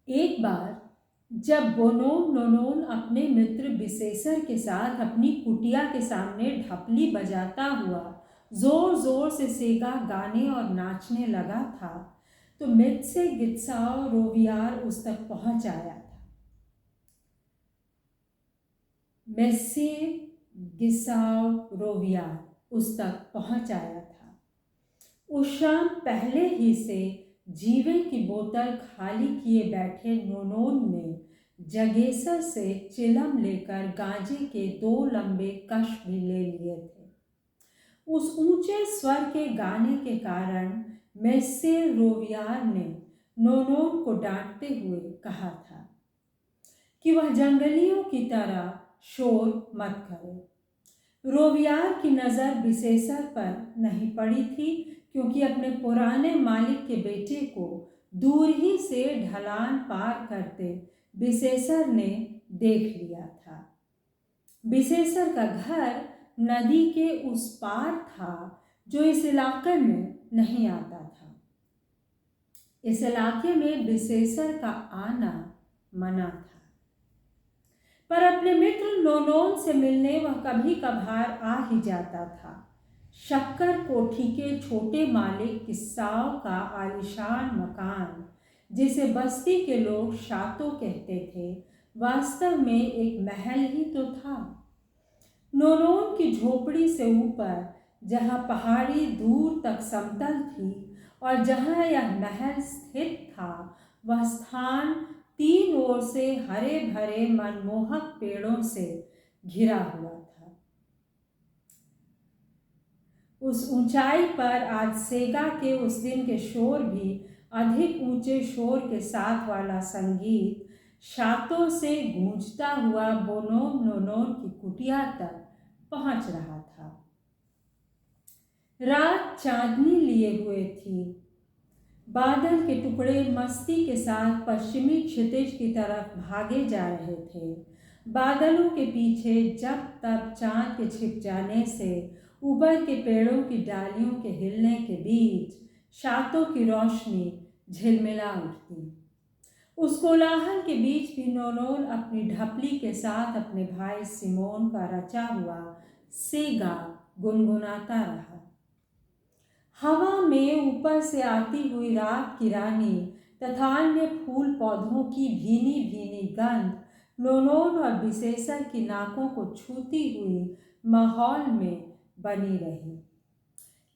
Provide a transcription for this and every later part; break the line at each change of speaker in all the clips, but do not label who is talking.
एक बार जब बोनोन नोनोन अपने मित्र बिसेसर के साथ अपनी कुटिया के सामने ढपली बजाता हुआ जोर जोर से सेगा गाने और नाचने लगा था, तो मित्से गित्साओ रोवियार उस तक पहुंच आया था। मेस्से गिसाओ रोवियार उस तक पहुंच आया था। उस शाम पहले ही से जीवे की बोतल खाली किए बैठे नोनोन ने जगेसर से चिलम लेकर गांजे के 2 लंबे कश भी ले लिए थे। उस ऊंचे स्वर के गाने के कारण मेस्से रोवियार ने नोनोन को डांटते हुए कहा था कि वह जंगलियों की तरह शोर मत करे। रोवियार की नज़र बिसेसर पर नहीं पड़ी थी, क्योंकि अपने पुराने मालिक के बेटे को दूर ही से ढलान पार करते बिसेसर ने देख लिया था। बिसेसर का घर नदी के उस पार था, जो इस इलाके में नहीं आता था। इस इलाके में बिसेसर का आना मना था, पर अपने मित्र नोनोन से मिलने वह कभी कभार आ ही जाता था। शक्कर कोठी के छोटे मालिक किस्साओं का आलिशान मकान, जिसे बस्ती के लोग शातो कहते थे, वास्तव में एक महल ही तो था। नोनोन की झोपड़ी से ऊपर, जहाँ पहाड़ी दूर तक समतल थी और जहाँ यह महल स्थित था, वह स्थान 3 ओर से हरे भरे मनमोहक पेड़ों से घिरा हुआ था। उस ऊंचाई पर आज सेगा के उस दिन के शोर भी अधिक ऊंचे शोर के साथ वाला संगीत शातों से गूंजता हुआ बोनोन नोनोन की कुटिया तक पहुंच रहा था। रात चांदनी लिए हुए थी। बादल के टुकड़े मस्ती के साथ पश्चिमी क्षितिज की तरफ भागे जा रहे थे। बादलों के पीछे जब तब चांद के छिप जाने से ऊपर के पेड़ों की डालियों के हिलने के बीच शातों की रोशनी झिलमिला उठती। उस कोलाहल के बीच भी नोनोन अपनी ढपली के साथ अपने भाई सिमोन का रचा हुआ सेगा गुनगुनाता रहा। हवा में ऊपर से आती हुई रात की रानी तथा अन्य फूल पौधों की भीनी भीनी गंध नोनोन और बिसेसर की नाकों को छूती हुई माहौल में बनी रही।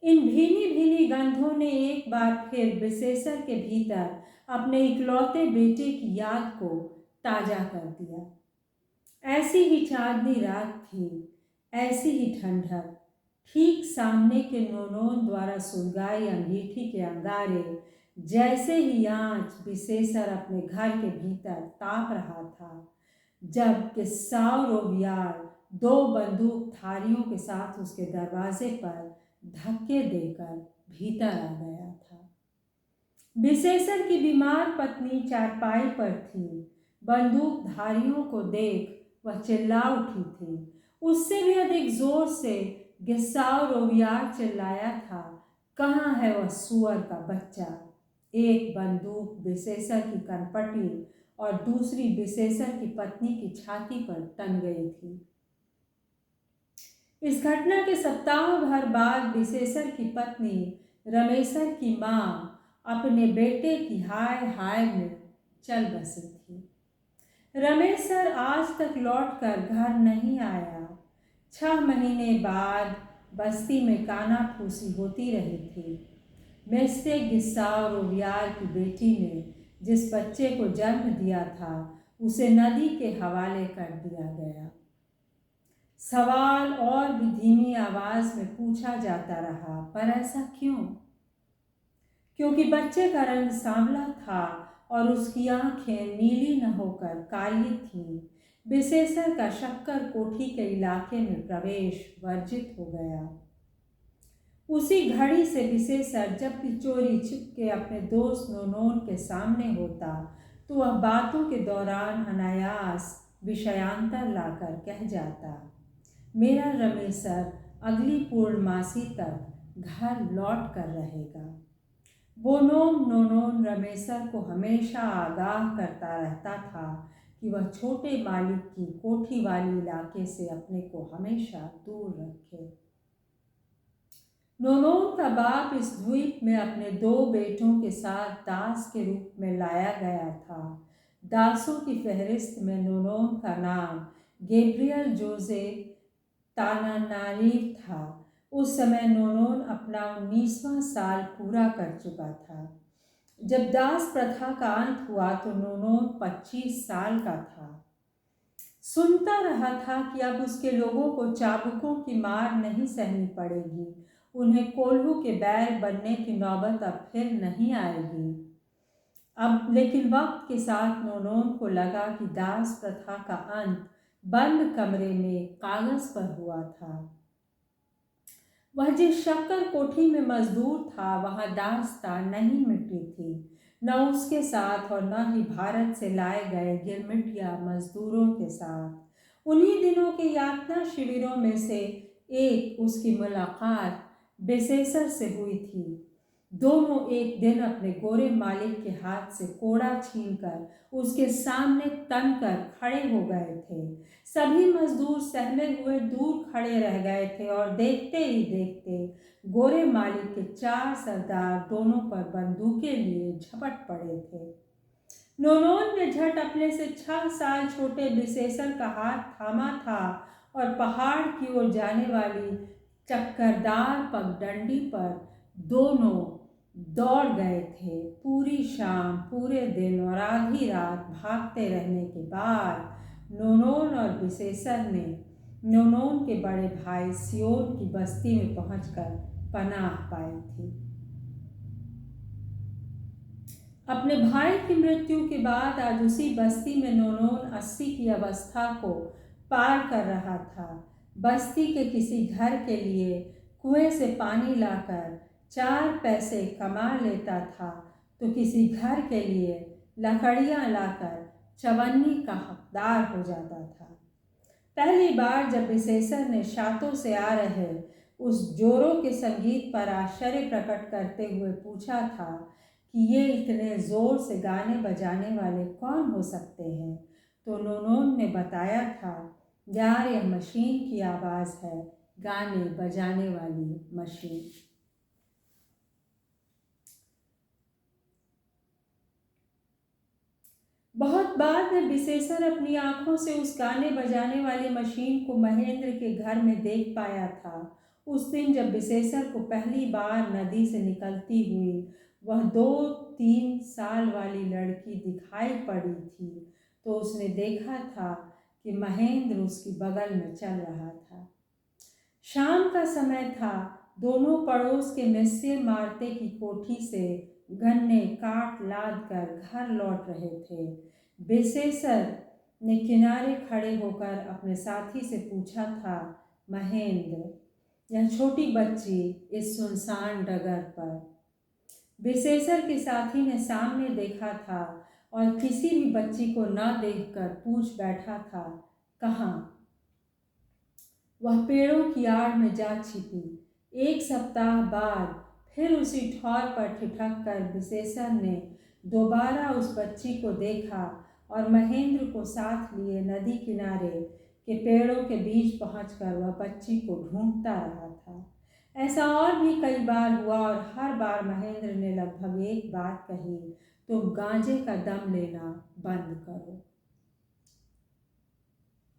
इन भीनी भीनी गंधों ने एक बार फिर बिसेसर के भीतर अपने इकलौते बेटे की याद को ताजा कर दिया। ऐसी ही चांदनी रात थी, ऐसी ही ठंडक। ठीक सामने के नोनोन द्वारा सुलगाई अंगीठी के अंगारे जैसे ही आँच बिसेसर अपने घर के भीतर ताप रहा था, जब किस्साओ रोवियार 2 बंदूकधारियों के साथ उसके दरवाजे पर धक्के देकर भीतर आ गया था। बिसेसर की बीमार पत्नी चारपाई पर थी। बंदूकधारियों को देख वह चिल्ला उठी थी। उससे भी अधिक जोर से गिस्साओ रोवियार चिल्लाया था, कहाँ है वह सुअर का बच्चा। एक बंदूक बिसेसर की कनपटी और दूसरी बिसेसर की पत्नी की छाती पर तन गई थी। इस घटना के सप्ताह भर बाद बिसेसर की पत्नी रमेसर की माँ अपने बेटे की हाय हाय में चल बसी थी। रमेसर आज तक लौटकर घर नहीं आया। 6 महीने बाद बस्ती में कानाफूसी होती रही थी। मेस्से गिस्साओ रोवियार की बेटी ने जिस बच्चे को जन्म दिया था, उसे नदी के हवाले कर दिया गया। सवाल और भी धीमी आवाज में पूछा जाता रहा, पर ऐसा क्यों? क्योंकि बच्चे का रंग सांवला था और उसकी आंखें नीली न होकर काली थीं। बिसेसर का शक्कर कोठी के इलाके में प्रवेश वर्जित हो गया। उसी घड़ी से बिसेसर जब भी चोरी छिप के अपने दोस्त नोनोन के सामने होता, तो वह बातों के दौरान अनायास विषयांतर लाकर कह जाता, मेरा रमेसर अगली पूर्णमासी तक घर लौट कर रहेगा। बोनोम नोनोन रमेसर को हमेशा आगाह करता रहता था कि वह छोटे मालिक की कोठी वाली इलाके से अपने को हमेशा दूर रखे। नोनोन का बाप इस द्वीप में अपने 2 बेटों के साथ दास के रूप में लाया गया था। दासों की फहरिस्त में नोनोन का नाम गैब्रियल जोसे तानानारीव था। उस समय नोनोन अपना 19वां साल पूरा कर चुका था। जब दास प्रथा का अंत हुआ तो नोनोन 25 साल का था। सुनता रहा था कि अब उसके लोगों को चाबुकों की मार नहीं सहनी पड़ेगी, उन्हें कोल्हू के बैल बनने की नौबत अब फिर नहीं आएगी। अब लेकिन वक्त के साथ नोनोन को लगा कि दास प्रथा का अंत बंद कमरे में कागज पर हुआ था। वह जिस शक्कर कोठी में मजदूर था वहां दास्ता नहीं मिटी थी, न उसके साथ और न ही भारत से लाए गए गिरमिटिया मजदूरों के साथ। उन्हीं दिनों के यातना शिविरों में से एक उसकी मुलाकात बेसेसर से हुई थी। दोनों एक दिन अपने गोरे मालिक के हाथ से कोड़ा छीनकर उसके सामने तनकर खड़े हो गए थे। सभी मजदूर सहमे हुए दूर खड़े रह गए थे और देखते ही देखते गोरे मालिक के 4 सरदार दोनों पर बंदूकें लिए झपट पड़े थे। नोनोन ने झट अपने से 6 साल छोटे बिसेसर का हाथ थामा था और पहाड़ की ओर जाने वाली चक्करदार पगडंडी पर दोनों दौड़ गए थे। पूरी शाम, पूरे दिन और आधी रात भागते रहने के बाद नोनोन और बिसेसर ने नोनोन के बड़े भाई सियोन की बस्ती में पहुंचकर पनाह पाई थी। अपने भाई की मृत्यु के बाद आज उसी बस्ती में नोनोन 80 की अवस्था को पार कर रहा था। बस्ती के किसी घर के लिए कुएं से पानी लाकर 4 पैसे कमा लेता था तो किसी घर के लिए लकड़ियां लाकर चवन्नी का हकदार हो जाता था। पहली बार जब बिसेसर ने शातों से आ रहे उस जोरों के संगीत पर आश्चर्य प्रकट करते हुए पूछा था कि ये इतने जोर से गाने बजाने वाले कौन हो सकते हैं, तो नोनोन ने बताया था, यार यह मशीन की आवाज़ है, गाने बजाने वाली मशीन। बहुत बाद में बिसेसर अपनी आंखों से उस गाने बजाने वाली मशीन को महेंद्र के घर में देख पाया था। उस दिन जब बिसेसर को पहली बार नदी से निकलती हुई वह 2-3 साल वाली लड़की दिखाई पड़ी थी तो उसने देखा था कि महेंद्र उसकी बगल में चल रहा था। शाम का समय था। दोनों पड़ोस के मिस्से मारते की कोठी से गन्ने काट लाद कर घर लौट रहे थे। बेसेसर ने किनारे खड़े होकर अपने साथी से पूछा था, महेंद्र, यह छोटी बच्ची इस सुनसान डगर पर। बेसेसर के साथी ने सामने देखा था और किसी भी बच्ची को न देखकर पूछ बैठा था, कहाँ? वह पेड़ों की आड़ में जा छिपी। 1 सप्ताह बाद फिर उसी ठौर पर ठिठक कर बिसेसर ने दोबारा उस बच्ची को देखा और महेंद्र को साथ लिए नदी किनारे के पेड़ों के बीच पहुंचकर वह बच्ची को ढूंढता रहा था। ऐसा और भी कई बार हुआ और हर बार महेंद्र ने लगभग एक बात कही, तुम गांजे का दम लेना बंद करो।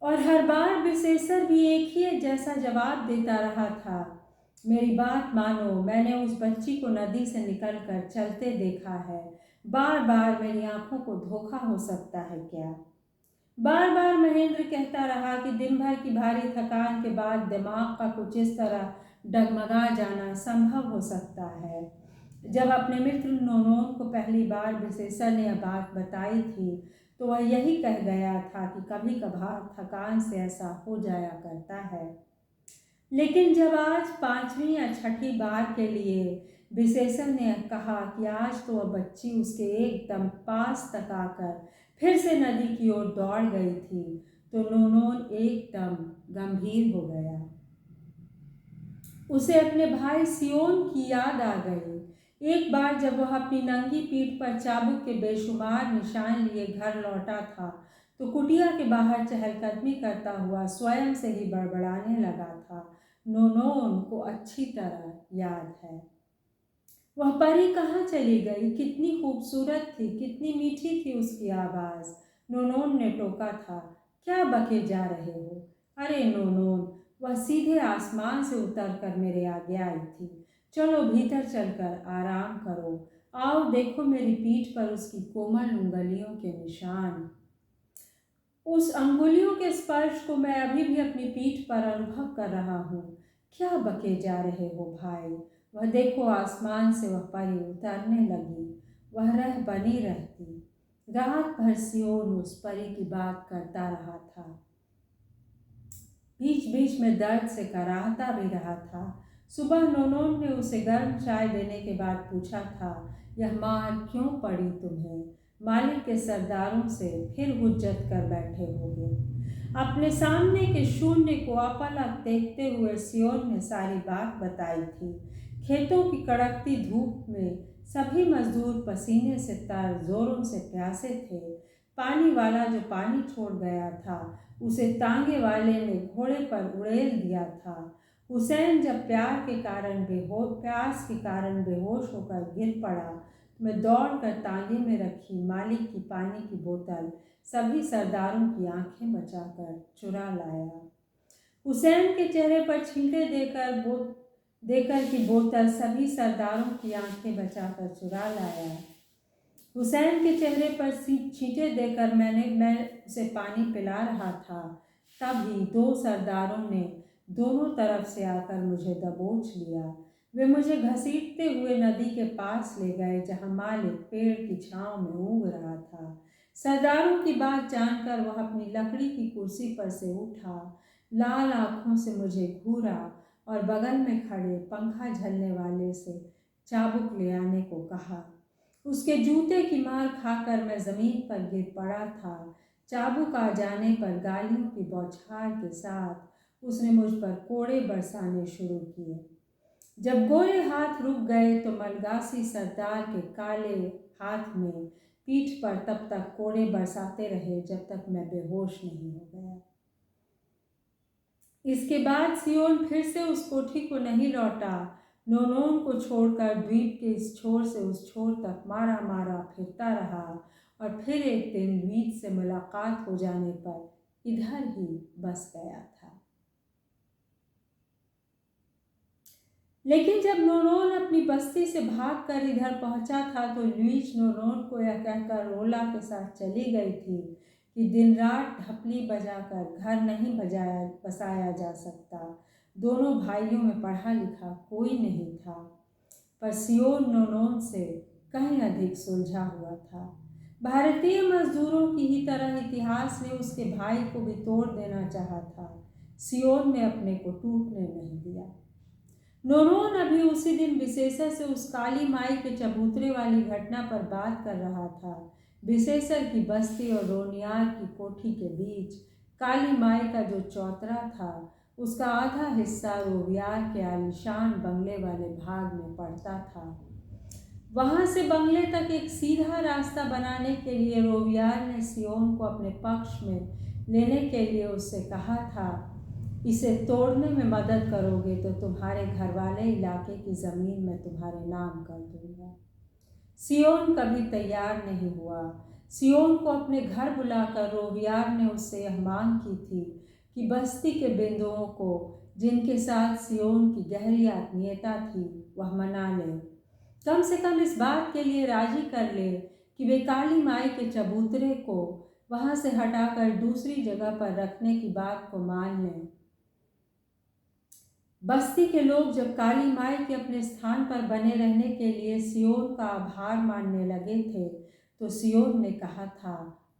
और हर बार बिसेसर भी एक ही जैसा जवाब देता रहा था, मेरी बात मानो, मैंने उस बच्ची को नदी से निकलकर चलते देखा है। बार बार मेरी आंखों को धोखा हो सकता है क्या? बार बार महेंद्र कहता रहा कि दिन भर की भारी थकान के बाद दिमाग का कुछ इस तरह डगमगा जाना संभव हो सकता है। जब अपने मित्र नोनोन को पहली बार बिसेसर ने यह बात बताई थी तो वह यही कह गया था कि कभी कभार थकान से ऐसा हो जाया करता है। लेकिन जब आज 5वीं या 6ठी बार के लिए बिसेसर ने कहा कि आज तो वह बच्ची उसके एकदम पास तक आकर फिर से नदी की ओर दौड़ गई थी तो नोनोन एकदम गंभीर हो गया। उसे अपने भाई सियोन की याद आ गई। एक बार जब वह अपनी नंगी पीठ पर चाबुक के बेशुमार निशान लिए घर लौटा था तो कुटिया के बाहर चहलकदमी करता हुआ स्वयं से ही बड़बड़ाने लगा था। नोनोन को अच्छी तरह याद है। वह परी कहाँ चली गई? कितनी खूबसूरत थी, कितनी मीठी थी उसकी आवाज़। नोनोन ने टोका था। क्या बके जा रहे हो? अरे नोनोन, वह सीधे आसमान से उतरकर मेरे आगे आई थी। चलो भीतर चलकर आराम करो। आओ देखो मेरी पीठ पर उसकी कोमल उंगलियों के निशान। उस अंगुलियों के स्पर्श को मैं अभी भी अपनी पीठ पर अनुभव कर रहा हूँ। क्या बके जा रहे हो भाई? वह देखो आसमान से वह परी उतरने लगी। वह रह बनी रहती। रात भर सियोन उस परी की बात करता रहा था। बीच बीच में दर्द से कराहता भी रहा था। सुबह नोनोन ने उसे गर्म चाय देने के बाद पूछा था, यह मार क्यों पड़ी तुम्हें? मालिक के सरदारों से फिर हुज्जत कर बैठे होगे। अपने सामने के शून्य को अपलक देखते हुए सियोन ने सारी बात बताई थी। खेतों की कड़कती धूप में सभी मजदूर पसीने से तर, जोरों से प्यासे थे। पानी वाला जो पानी छोड़ गया था उसे तांगे वाले ने घोड़े पर उड़ेल दिया था। हुसैन जब प्यास के कारण बेहोश होकर गिर पड़ा, मैं दौड़कर तांगे में रखी मालिक की पानी की बोतल सभी सरदारों की आंखें बचाकर चुरा लाया। हुसैन के चेहरे पर छींटे देकर की बोतल सभी सरदारों की आंखें बचाकर चुरा लाया। हुसैन के चेहरे पर छींटे देकर मैं उसे पानी पिला रहा था। तभी दो सरदारों ने दोनों तरफ से आकर मुझे दबोच लिया। वे मुझे घसीटते हुए नदी के पास ले गए जहां मालिक पेड़ की छांव में ऊँग रहा था। सरदारों की बात जानकर वह अपनी लकड़ी की कुर्सी पर से उठा, लाल आंखों से मुझे घूरा और बगल में खड़े पंखा झलने वाले से चाबुक ले आने को कहा। उसके जूते की मार खाकर मैं जमीन पर गिर पड़ा था। चाबुक आ जाने पर गालियों की बौछार के साथ उसने मुझ पर कोड़े बरसाने शुरू किए। जब गोरे हाथ रुक गए तो मलगासी सरदार के काले हाथ में पीठ पर तब तक कोड़े बरसाते रहे जब तक मैं बेहोश नहीं हो गया। इसके बाद सियोन फिर से उस कोठी को नहीं लौटा। नोनोन को छोड़कर द्वीप के इस छोर से उस छोर तक मारा मारा फिरता रहा और फिर एक दिन द्वीप से मुलाकात हो जाने पर इधर ही बस गया था। लेकिन जब नोनोन अपनी बस्ती से भागकर इधर पहुंचा था तो लुईज नोनोन को यह कहकर रोला के साथ चली गई थी कि दिन रात ढपली बजाकर घर नहीं बसाया जा सकता। दोनों भाइयों में पढ़ा लिखा कोई नहीं था, पर सियोन नोनोन से कहीं अधिक सुलझा हुआ था। भारतीय मजदूरों की ही तरह इतिहास ने उसके भाई को भी तोड़ देना चाहा था। सियोन ने अपने को टूटने नहीं दिया। नोनोन अभी उसी दिन विशेषर से उस काली माई के चबूतरे वाली घटना पर बात कर रहा था। विशेषर की बस्ती और रोनियार की कोठी के बीच काली माई का जो चौतरा था उसका आधा हिस्सा रोवियार के आलीशान बंगले वाले भाग में पड़ता था। वहां से बंगले तक एक सीधा रास्ता बनाने के लिए रोवियार ने सियोन को अपने पक्ष में लेने के लिए उससे कहा था, इसे तोड़ने में मदद करोगे तो तुम्हारे घर वाले इलाके की ज़मीन मैं तुम्हारे नाम कर दूंगा। सियोन कभी तैयार नहीं हुआ। सियोन को अपने घर बुलाकर रोवियार ने उससे यह मांग की थी कि बस्ती के बिंदुओं को जिनके साथ सियोन की गहरी आत्मीयता थी वह मना ले, कम से कम इस बात के लिए राजी कर ले कि वे काली माई के चबूतरे को वहां से हटाकर दूसरी जगह पर रखने की बात को मान लें। बस्ती के लोग जब काली माई के अपने स्थान पर बने रहने के लिए सियोन का आभार मानने लगे थे तो सियोन ने कहा था,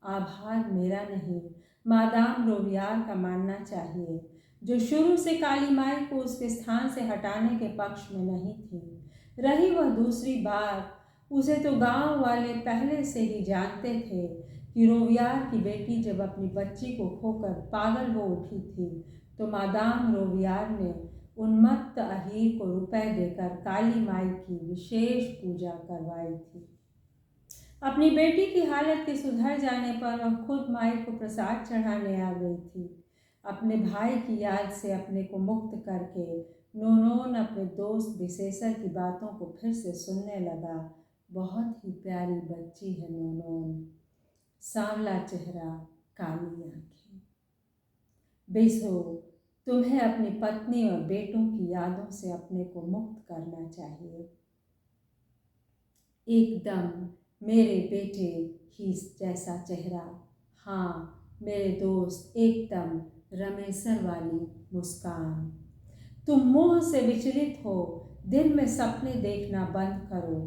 आभार मेरा नहीं, मादाम रोवियार का मानना चाहिए, जो शुरू से काली माई को उसके स्थान से हटाने के पक्ष में नहीं थी। रही वह दूसरी बात, उसे तो गांव वाले पहले से ही जानते थे कि रोवियार की बेटी जब अपनी बच्ची को खोकर पागल हो उठी थी तो मादाम रोवियार ने उन्मत्त अहीर को रुपए देकर काली माई की विशेष पूजा करवाई थी। अपनी बेटी की हालत के सुधर जाने पर वह खुद माई को प्रसाद चढ़ाने आ गई थी। अपने भाई की याद से अपने को मुक्त करके नूनोन अपने दोस्त विशेषर की बातों को फिर से सुनने लगा। बहुत ही प्यारी बच्ची है नूनोन, सांवला चेहरा, काली आंखें। बिसो, तुम्हें अपनी पत्नी और बेटों की यादों से अपने को मुक्त करना चाहिए। एकदम मेरे बेटे ही जैसा चेहरा, हाँ मेरे दोस्त, एकदम रमेसर वाली मुस्कान। तुम मोह से विचलित हो, दिन में सपने देखना बंद करो।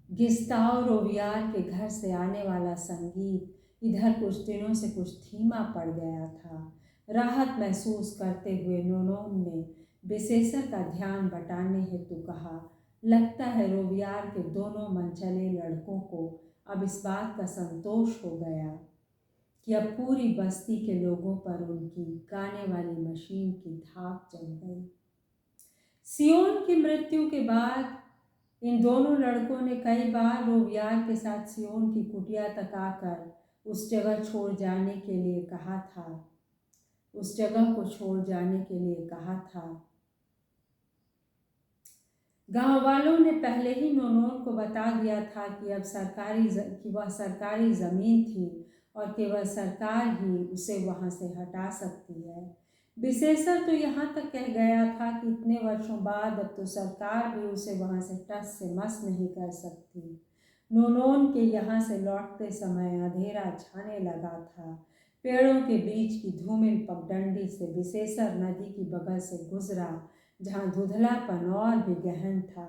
गिस्ताव रोवियार के घर से आने वाला संगीत इधर कुछ दिनों से कुछ धीमा पड़ गया था। राहत महसूस करते हुए नूनोन ने विशेषर का ध्यान बटाने हेतु कहा, लगता है रोवियार के दोनों मनचले लड़कों को अब इस बात का संतोष हो गया कि अब पूरी बस्ती के लोगों पर उनकी गाने वाली मशीन की धाक जम गई। सियोन की मृत्यु के बाद इन दोनों लड़कों ने कई बार रोवियार के साथ सियोन की कुटिया तक आकर उस जगह छोड़ जाने के लिए कहा था, उस जगह को छोड़ जाने के लिए कहा था। गांव वालों ने पहले ही नूनोन को बता दिया था कि अब वह सरकारी ज़मीन थी और केवल सरकार ही उसे वहां से हटा सकती है। विशेषर तो यहाँ तक कह गया था कि इतने वर्षों बाद अब तो सरकार भी उसे वहां से टस से मस नहीं कर सकती। नूनोन के यहाँ से लौटते समय अंधेरा छाने लगा था। पेड़ों के बीच की धूमिल पगडंडी से विशेषर नदी की बगल से गुजरा, जहाँ धुंधलापन और भी गहन था।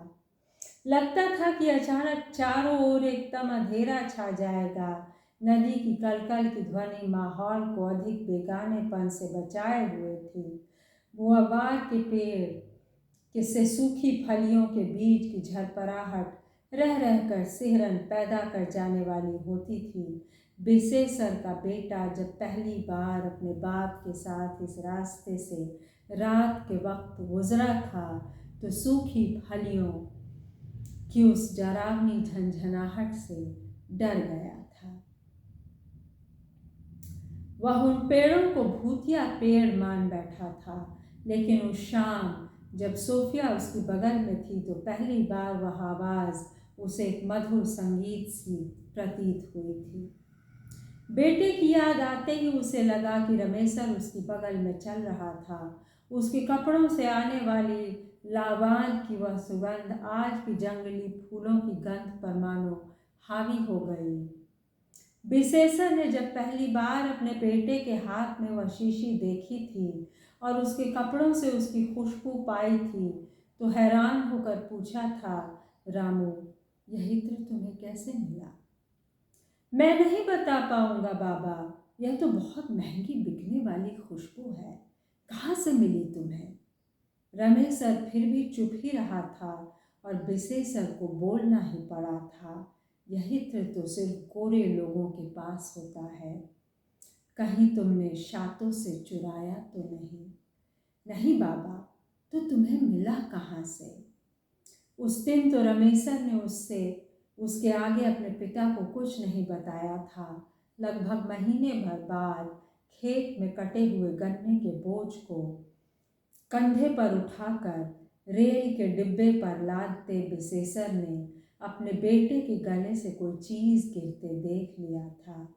लगता था कि अचानक चारों ओर एकदम अंधेरा छा जाएगा। नदी की कलकल की ध्वनि माहौल को अधिक बेगानेपन से बचाए हुए थी। गुआवार के पेड़ किससे सूखी फलियों के बीच की झरपराहट रह रहकर सिहरन पैदा कर जाने वाली होती थी। विशेषर का बेटा जब पहली बार अपने बाप के साथ इस रास्ते से रात के वक्त गुजरा था तो सूखी फलियों की उस डरावनी झंझनाहट से डर गया था। वह उन पेड़ों को भूतिया पेड़ मान बैठा था, लेकिन उस शाम जब सोफिया उसकी बगल में थी तो पहली बार वह आवाज़ उसे एक मधुर संगीत सी प्रतीत हुई थी। बेटे की याद आते ही उसे लगा कि रमेसर उसकी बगल में चल रहा था। उसके कपड़ों से आने वाली लावान की वह सुगंध आज भी जंगली फूलों की गंध पर मानो हावी हो गई। विशेषर ने जब पहली बार अपने बेटे के हाथ में वह शीशी देखी थी और उसके कपड़ों से उसकी खुशबू पाई थी तो हैरान होकर पूछा था, रामू, यह इत्र तुम्हें कैसे मिला? मैं नहीं बता पाऊंगा बाबा, यह तो बहुत महंगी बिकने वाली खुशबू है। कहाँ से मिली तुम्हें? रमेसर फिर भी चुप ही रहा था और विशेषर को बोलना ही पड़ा था, यह इत्र तो सिर्फ गोरे लोगों के पास होता है। कहीं तुमने शातों से चुराया तो नहीं? नहीं बाबा, तो तुम्हें मिला कहाँ से? उस दिन तो रमेसर ने उसके आगे अपने पिता को कुछ नहीं बताया था। लगभग महीने भर बाद खेत में कटे हुए गन्ने के बोझ को कंधे पर उठाकर रेल के डिब्बे पर लादते विशेषर ने अपने बेटे के गले से कोई चीज गिरते देख लिया था।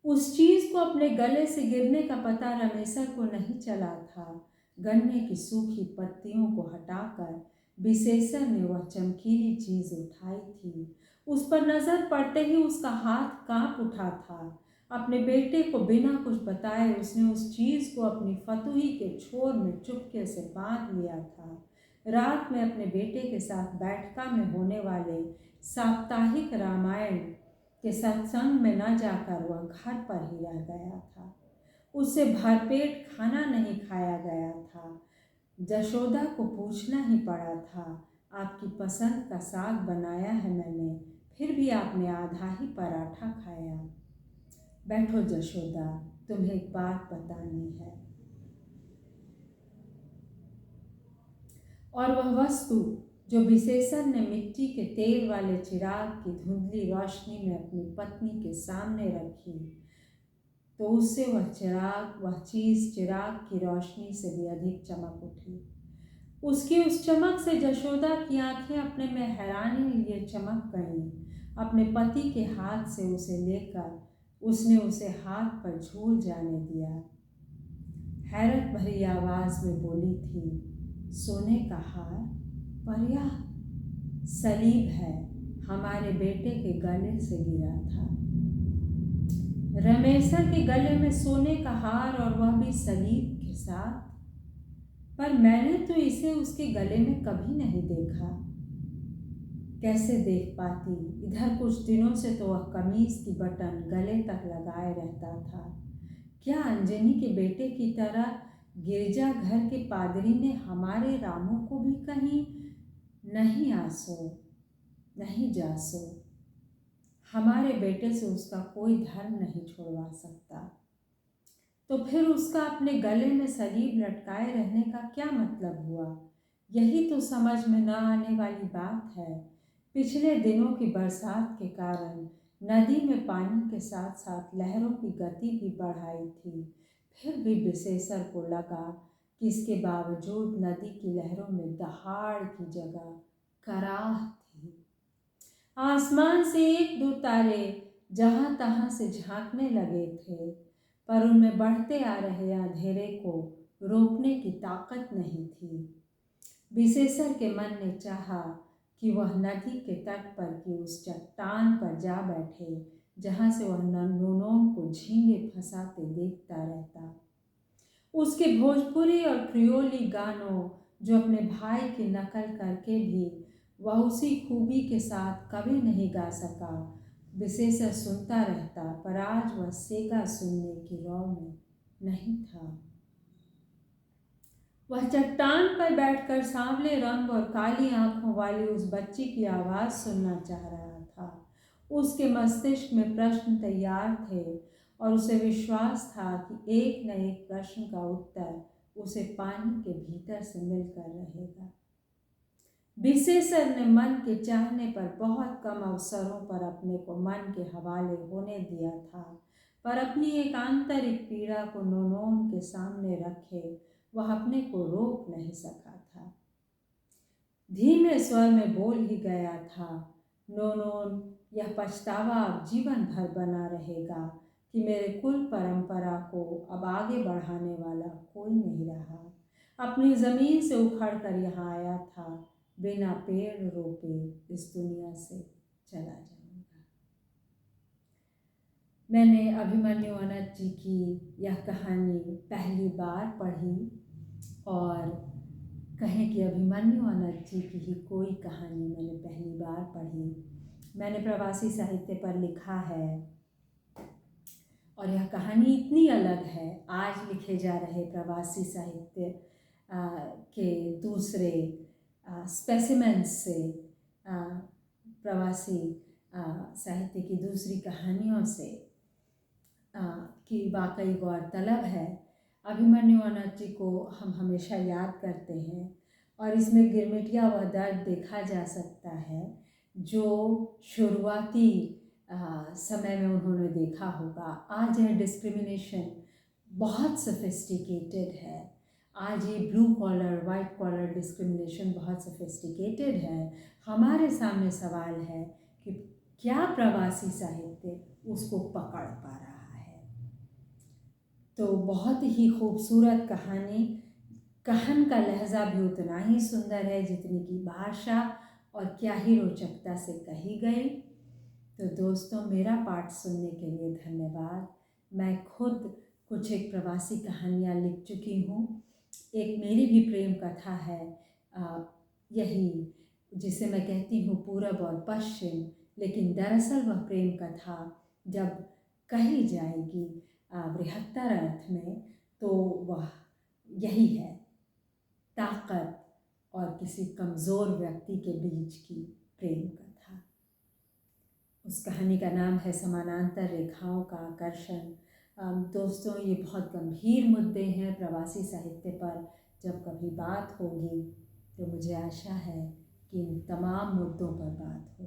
उस चीज को अपने गले से गिरने का पता रमेसर को नहीं चला था। गन्ने की सूखी पत्तियों को हटाकर विशेषर ने वह चमकीली चीज उठाई थी। उस पर नजर पड़ते ही उसका हाथ कांप उठा था। अपने बेटे को बिना कुछ बताए उसने उस चीज को अपनी फतुही के छोर में चुपके से बांध लिया था। रात में अपने बेटे के साथ बैठका में होने वाले साप्ताहिक रामायण के सत्संग में न जाकर वह घर पर ही रह गया था। उससे भरपेट खाना नहीं खाया गया था। जशोदा को पूछना ही पड़ा था, आपकी पसंद का साग बनाया है मैंने, फिर भी आपने आधा ही पराठा खाया। बैठो जशोदा, तुम्हें एक बात बतानी है। और वह वस्तु जो विशेषण ने मिट्टी के तेल वाले चिराग की धुंधली रोशनी में अपनी पत्नी के सामने रखी, तो उससे वह चीज चिराग की रोशनी से भी अधिक चमक उठी। उसकी उस चमक से जशोदा की आंखें अपने में हैरानी लिए चमक गईं। अपने पति के हाथ से उसे लेकर उसने उसे हाथ पर झूल जाने दिया। हैरत भरी आवाज में बोली थी, सोने का हार, पर यह सलीब है, हमारे बेटे के गले से गिरा था। रमेशर के गले में सोने का हार और वह भी सलीब के साथ, पर मैंने तो इसे उसके गले में कभी नहीं देखा। कैसे देख पाती? इधर कुछ दिनों से तो वह कमीज की बटन गले तक लगाए रहता था। क्या अंजनी के बेटे की तरह गिरजा घर के पादरी ने हमारे रामू को भी कहीं नहीं आसो, नहीं जासो, हमारे बेटे से उसका कोई धर्म नहीं छोड़वा सकता, तो फिर उसका अपने गले में सलीब लटकाए रहने का क्या मतलब हुआ? यही तो समझ में न आने वाली बात है। पिछले दिनों की बरसात के कारण नदी में पानी के साथ साथ लहरों की गति भी बढ़ाई थी। फिर भी विशेषर को लगा कि इसके बावजूद नदी की लहरों में दहाड़ की जगह कराह थी। आसमान से एक दो तारे जहाँ तहाँ से झांकने लगे थे, पर उनमें बढ़ते आ रहे अंधेरे को रोकने की ताकत नहीं थी। विशेषर के मन ने चाहा कि वह नदी के तट पर की उस चट्टान पर जा बैठे जहाँ से वह नूनों को झींगे फंसाते देखता रहता। उसके भोजपुरी और क्रियोली गानों जो अपने भाई की नकल करके भी वह उसी खूबी के साथ कभी नहीं गा सका, विशेषर सुनता रहता, पर आज वह सेगा सुनने की रौ में नहीं था। वह चट्टान पर बैठकर सांवले रंग और काली आंखों वाली उस बच्ची की आवाज़ सुनना चाह रहा था। उसके मस्तिष्क में प्रश्न तैयार थे और उसे विश्वास था कि एक न एक प्रश्न का उत्तर उसे पानी के भीतर से मिलकर रहेगा। विशेषर ने मन के चाहने पर बहुत कम अवसरों पर अपने को मन के हवाले होने दिया था, पर अपनी एक आंतरिक पीड़ा को नोनोन के सामने रखे वह अपने को रोक नहीं सका था। धीमे स्वर में बोल ही गया था, नोनोन, यह पछतावा अब जीवन भर बना रहेगा कि मेरे कुल परंपरा को अब आगे बढ़ाने वाला कोई नहीं रहा। अपनी ज़मीन से उखड़ कर यहाँ आया था, बिना पेड़ रोपे इस दुनिया से चला जाऊंगा। मैंने अभिमन्यु अनंत जी की यह कहानी पहली बार पढ़ी और कहें कि अभिमन्यु अनंत जी की ही कोई कहानी मैंने पहली बार पढ़ी। मैंने प्रवासी साहित्य पर लिखा है और यह कहानी इतनी अलग है आज लिखे जा रहे प्रवासी साहित्य के दूसरे स्पेसिमेंस से, प्रवासी साहित्य की दूसरी कहानियों से कि वाकई गौरतलब है। अभिमन्यु अनंत जी को हम हमेशा याद करते हैं और इसमें गिरमिटिया व दर्द देखा जा सकता है जो शुरुआती समय में उन्होंने देखा होगा। आज यह डिस्क्रिमिनेशन बहुत सोफिस्टिकेटेड है। आज ये blue collar white collar discrimination बहुत सोफिस्टिकेटेड है। हमारे सामने सवाल है कि क्या प्रवासी साहित्य उसको पकड़ पा रहा है। तो बहुत ही खूबसूरत कहानी, कहान का लहजा भी उतना ही सुंदर है जितनी की भाषा, और क्या ही रोचकता से कही गई। तो दोस्तों, मेरा पाठ सुनने के लिए धन्यवाद। मैं खुद कुछ एक प्रवासी कहानियाँ लिख चुकी हूँ। एक मेरी भी प्रेम कथा है, यही जिसे मैं कहती हूँ पूरब और पश्चिम, लेकिन दरअसल वह प्रेम कथा जब कही जाएगी बृहत्तर अर्थ में तो वह यही है, ताकत और किसी कमज़ोर व्यक्ति के बीच की प्रेम कथा। उस कहानी का नाम है समानांतर रेखाओं का आकर्षण। दोस्तों, ये बहुत गंभीर मुद्दे हैं प्रवासी साहित्य पर। जब कभी बात होगी तो मुझे आशा है कि इन तमाम मुद्दों पर बात हो।